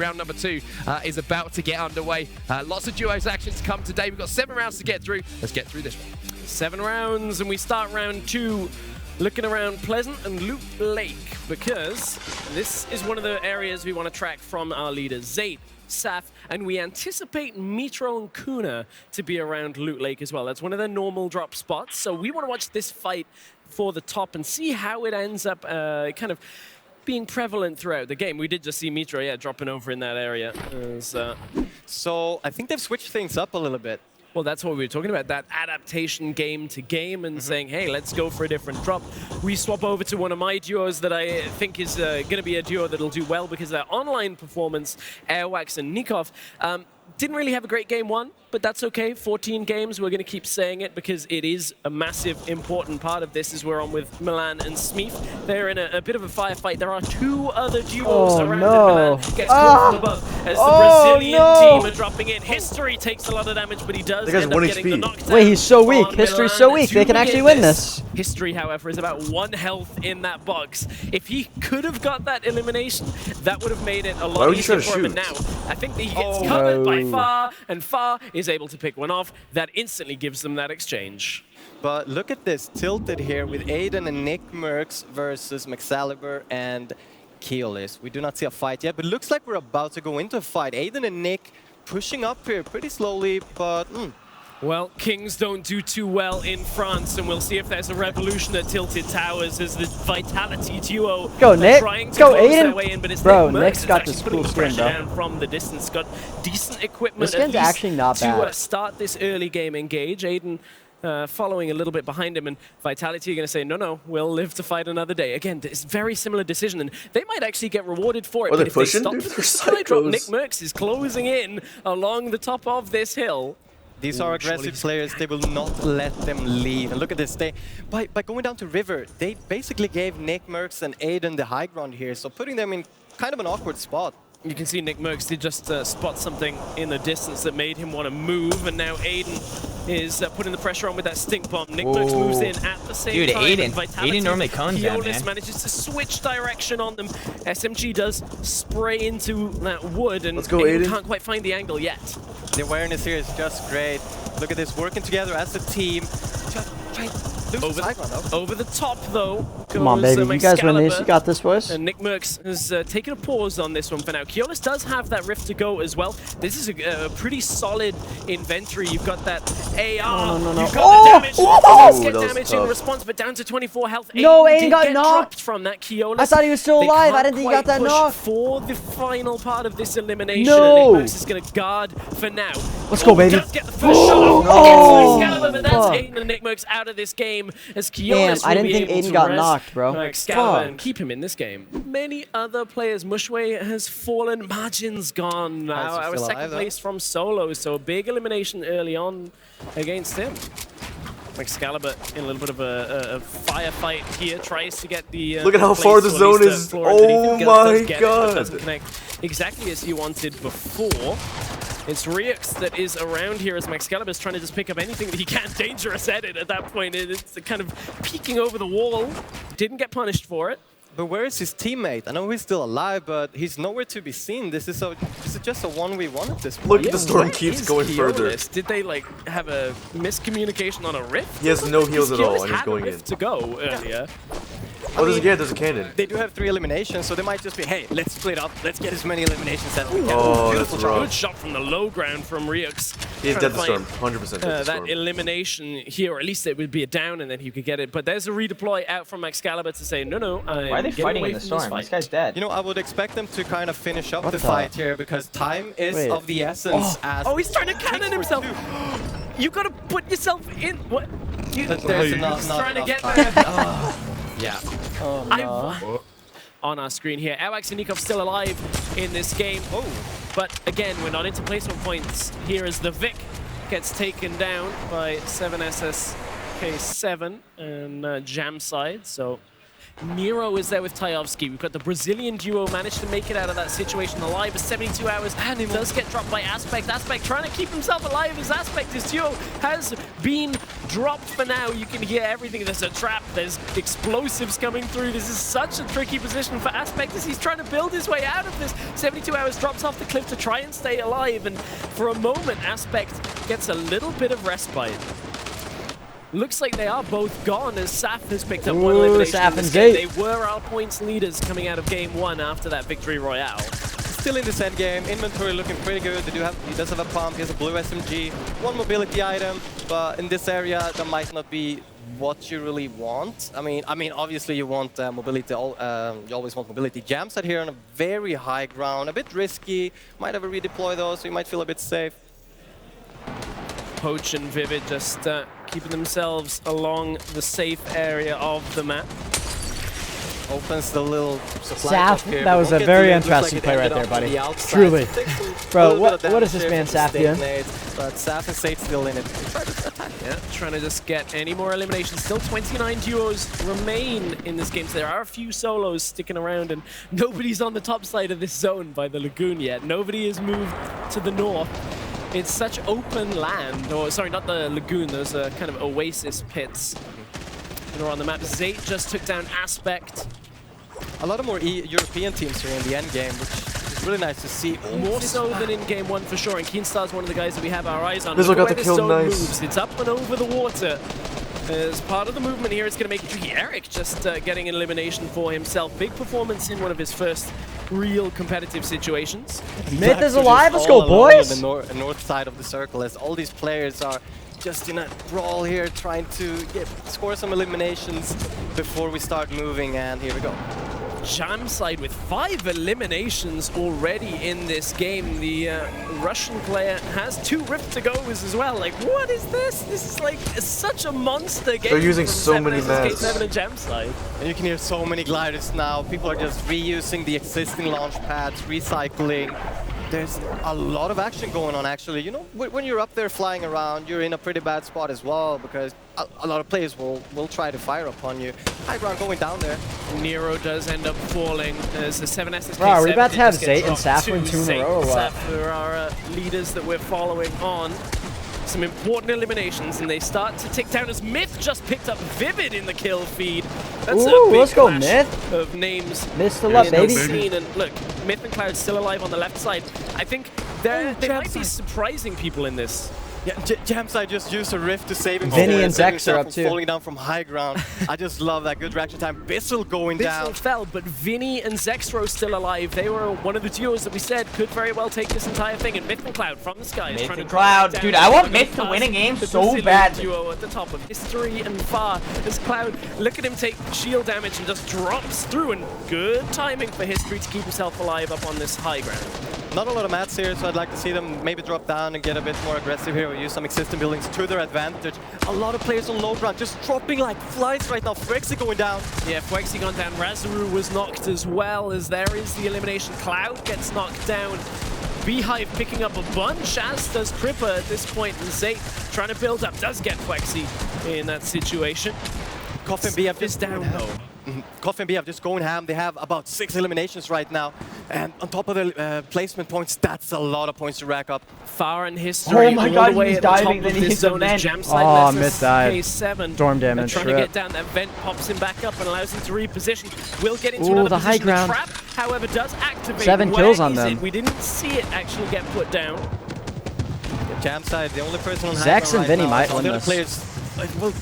round number 2 is about to get underway. Lots of duos actions come today. We've got 7 rounds to get through. Let's get through this one. 7 rounds, and we start round 2 looking around Pleasant and Loot Lake, because this is one of the areas we want to track from our leaders, Zayd, Saf, and we anticipate Mitro and Kuna to be around Loot Lake as well. That's one of their normal drop spots, so we want to watch this fight for the top and see how it ends up kind of being prevalent throughout the game. We did just see Mitro, dropping over in that area. So I think they've switched things up a little bit. Well, that's what we were talking about, that adaptation game to game and saying, hey, let's go for a different drop. We swap over to one of my duos that I think is going to be a duo that'll do well because their online performance, Airwax and Nikov, didn't really have a great game 1, but that's okay. 14 games, we're going to keep saying it because it is a massive, important part of this as we're on with Milan and Smeef. They're in a bit of a firefight. There are 2 other duos around it. Milan gets caught from above as the Brazilian team are dropping in. History takes a lot of damage, but he does end up getting the knockdown. Wait, he's so weak. History's so weak. They can actually win this. History, however, is about 1 health in that box. If he could have got that elimination, that would have made it a lot easier for him. And now, I think that he gets covered by Far, and Far is able to pick one off. That instantly gives them that exchange. But look at this, tilted here with Aiden and Nick Mercs versus Maxaliber and Keolis. We do not see a fight yet, but looks like we're about to go into a fight. Aiden and Nick pushing up here pretty slowly, but Well, Kings don't do too well in France, and we'll see if there's a revolution at Tilted Towers as the Vitality duo go, Nick. trying to go, close Aiden. their way in, but it's bro, Nick's got this cool skin, bro. Down from the distance, got decent equipment This skin's actually not bad. to start this early game engage. Aiden following a little bit behind him, and Vitality are going to say, no, we'll live to fight another day. Again, it's a very similar decision, and they might actually get rewarded for it. Oh, but they're if pushing? they stop the side drop, Nick Mercs is closing in along the top of this hill. These are aggressive players, they will not let them leave. And look at this, by going down to River, they basically gave Nick Mercs and Aiden the high ground here, so putting them in kind of an awkward spot. You can see Nick Mercs did just spot something in the distance that made him want to move, and now Aiden is putting the pressure on with that stink bomb. Nick Mercs moves in at the same time. Dude, Aiden normally cones that, man. Manages to switch direction on them. SMG does spray into that wood, and let's go, Aiden can't quite find the angle yet. The awareness here is just great. Look at this, working together as a team. Over the top, though. Come on, baby. You guys win this. You got this, boys. And Nick Mercs has taken a pause on this one for now. Keolis does have that rift to go as well. This is a pretty solid inventory. You've got that AR. No. You've got the damage. Let's get damage in response, but down to 24 health. Aiden got knocked from that Keolis. I thought he was still alive. I didn't think he got that knock. For the final part of this elimination. No. Nick Mercs is going to guard for now. Let's go, baby. Does get the first shot off. But that's Aiden and Nick Mercs out of this game as Keolis I didn't think Aiden got knocked, bro. And keep him in this game. Many other players. Mushway has fallen. Margin's gone. Our second place from Solo, so a big elimination early on against him. Excalibur in a little bit of a firefight here, tries to get the... Look at how far the zone is. Oh my god. Doesn't connect exactly as he wanted before. It's Ryux that is around here as Maxcalibur is trying to just pick up anything that he can. Dangerous at it at that point. It's kind of peeking over the wall. Didn't get punished for it. But where is his teammate? I know he's still alive, but he's nowhere to be seen. This is just a 1v1 at this point. Look, the storm keeps going further. Did they have a miscommunication on a rift? He has no heals at all, and he's going in. To go earlier. Oh, there's a cannon. They do have 3 eliminations, so they might just be, hey, let's split up. Let's get as many eliminations as we can. Oh, beautiful that's Good shot from the low ground from Ryux. He's dead to storm, 100% dead to storm. That elimination here, or at least it would be a down and then he could get it. But there's a redeploy out from Excalibur to say, no. Why are they fighting in the storm? This guy's dead. You know, I would expect them to kind of finish up the fight here because time is of the essence. He's trying to cannon himself. You gotta put yourself in. What? He's trying to get there. Yeah. Oh, no. On our screen here, Airwax and Nikov still alive in this game. But again, we're not into placement points here as the Vic gets taken down by 7SSK7 and Jam side. So Nero is there with Tajovski. We've got the Brazilian duo managed to make it out of that situation alive. But 72 hours does get dropped by Aspect. Aspect trying to keep himself alive as Aspect. His duo has been dropped for now. You can hear everything. There's a trap. There's explosives coming through. This is such a tricky position for Aspect as he's trying to build his way out of this. 72 hours drops off the cliff to try and stay alive. And for a moment, Aspect gets a little bit of respite. Looks like they are both gone as Saf has picked up one elimination in this game. They were our points leaders coming out of game 1 after that victory royale. Still in this end game, inventory looking pretty good. He does have a pump, he has a blue SMG, one mobility item, but in this area that might not be what you really want. I mean, obviously you want mobility. You always want mobility. Jamside here on a very high ground, a bit risky. Might have a redeploy though, so you might feel a bit safe. Poach and Vivid just keeping themselves along the safe area of the map. Opens the little supply Saf, that was a very interesting play right there, buddy. Truly. Bro, what is this man Saf doing? But Saf and Sate still in it. Yeah, trying to just get any more eliminations. Still 29 duos remain in this game, so there are a few solos sticking around, and nobody's on the top side of this zone by the Lagoon yet. Nobody has moved to the north. It's such open land, or sorry, not the Lagoon, those are kind of oasis pits that are on the map. Zate just took down Aspect. A lot of more European teams here in the end game, which is really nice to see. More so than in game 1 for sure, and Keenstar's one of the guys that we have our eyes on. This Look got where the this kill, zone nice. moves. It's up and over the water. As part of the movement here, it's going to make it tricky. Eric just getting an elimination for himself. Big performance in one of his first real competitive situations. Myth is alive, let's go, boys! On the north side of the circle, as all these players are just in a brawl here, trying to score some eliminations before we start moving, and here we go. Jamside with 5 eliminations already in this game. The Russian player has 2 Rift to goes as well. Like, what is this? This is like such a monster game. They're using so many maps. K7 and Jamside. And you can hear so many gliders now. People are just reusing the existing launch pads, recycling. There's a lot of action going on, actually. You know, when you're up there flying around, you're in a pretty bad spot as well, because a lot of players will try to fire upon you. High ground going down there. Nero does end up falling as the 7S. Bro, are we about to have Zate and Saf win 2 in a row or what? Saf are our leaders that we're following on. Some important eliminations, and they start to tick down as Myth just picked up Vivid in the kill feed. That's a big let's go, clash Myth. of names. Myth still up, baby. Scene. And look, Myth and Cloud still alive on the left side. I think they might be surprising people in this. Yeah, Jamside just used a rift to save himself. Vinny and Zex are up too. Falling down from high ground. I just love that good reaction time. Bissell going down. Bissell fell, but Vinny and Zexro still alive. They were one of the duos that we said could very well take this entire thing. And Myth and Cloud from the sky is trying to Cloud, dude, I want Myth to win a game so bad. Duo at the top of history and far as Cloud, look at him take shield damage and just drops through. And good timing for History to keep himself alive up on this high ground. Not a lot of mats here, so I'd like to see them maybe drop down and get a bit more aggressive here, or use some existing buildings to their advantage. A lot of players on low ground just dropping like flies right now. Fwexy going down. Yeah, Fwexy gone down. Razuru was knocked as well, as there is the elimination. Cloud gets knocked down. Beehive picking up a bunch, as does Cripper at this point. And Zate trying to build up, does get Fwexy in that situation. Coffin BF is down though. Coffin BF just going ham. They have about 6 eliminations right now. And on top of the placement points, that's a lot of points to rack up. Far in history. Oh my God, the way he's at the top diving, of then he this hits the zone as vent. Jamside Myth died. K7. Storm damage, Trying to rip. get down that vent, pops him back up and allows him to reposition. Will get into Ooh, another the high position. ground. The trap, however, does activate. 7 Where kills on is them. it? We didn't see it actually get put down. Jamside, the only person on high Zex ground and Vinny now. might All win the other this. players, well,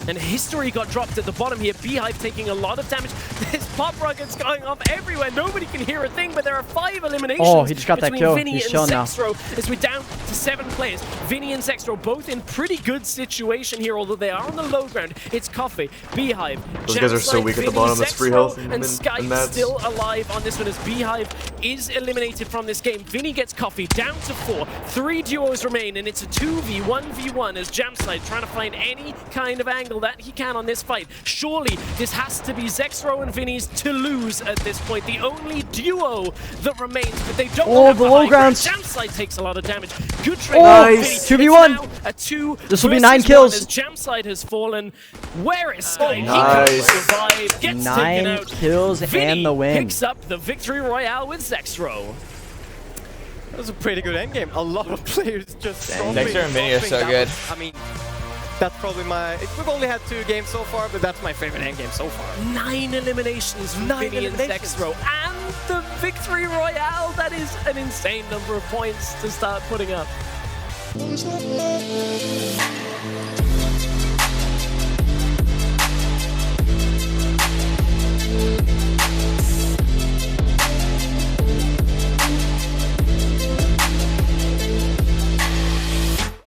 And History got dropped at the bottom here. Beehive taking a lot of damage. There's pop rockets going off everywhere. Nobody can hear a thing, but there are 5 eliminations. Oh, he just got that between kill. Vinny He's and chilling now. Zexro, as we're down to 7 players. Vinny and Zexro both in pretty good situation here, although they are on the low ground. It's Coffee, Beehive, Those guys are so Jamside, weak at the Vinny, bottom. That's free health and Sky Mads. still alive on this one as Beehive is eliminated from this game. Vinny gets Coffee down to 4. 3 duos remain, and it's a 2v1v1 as Jamside trying to find any kind of angle all that he can on this fight. Surely this has to be Zexro and Vinny's to lose at this point. The only duo that remains, but they don't Oh, have the low grounds. Jamside takes a lot of damage. Good trade. Nice. 2v1. A 2 This will be versus 9 kills. 1 as Jamside has fallen. Where is Sky? Nice. He can't survive. Gets 9 taken out. kills Vinny and the win. picks up the victory royale with Zexro. That was a pretty good endgame. A lot of players just Dexter and Vinny are so good. I mean, that's probably we've only had 2 games so far, but that's my favorite endgame so far. 9 eliminations from Vinny and Zexro. And the victory royale. That is an insane number of points to start putting up.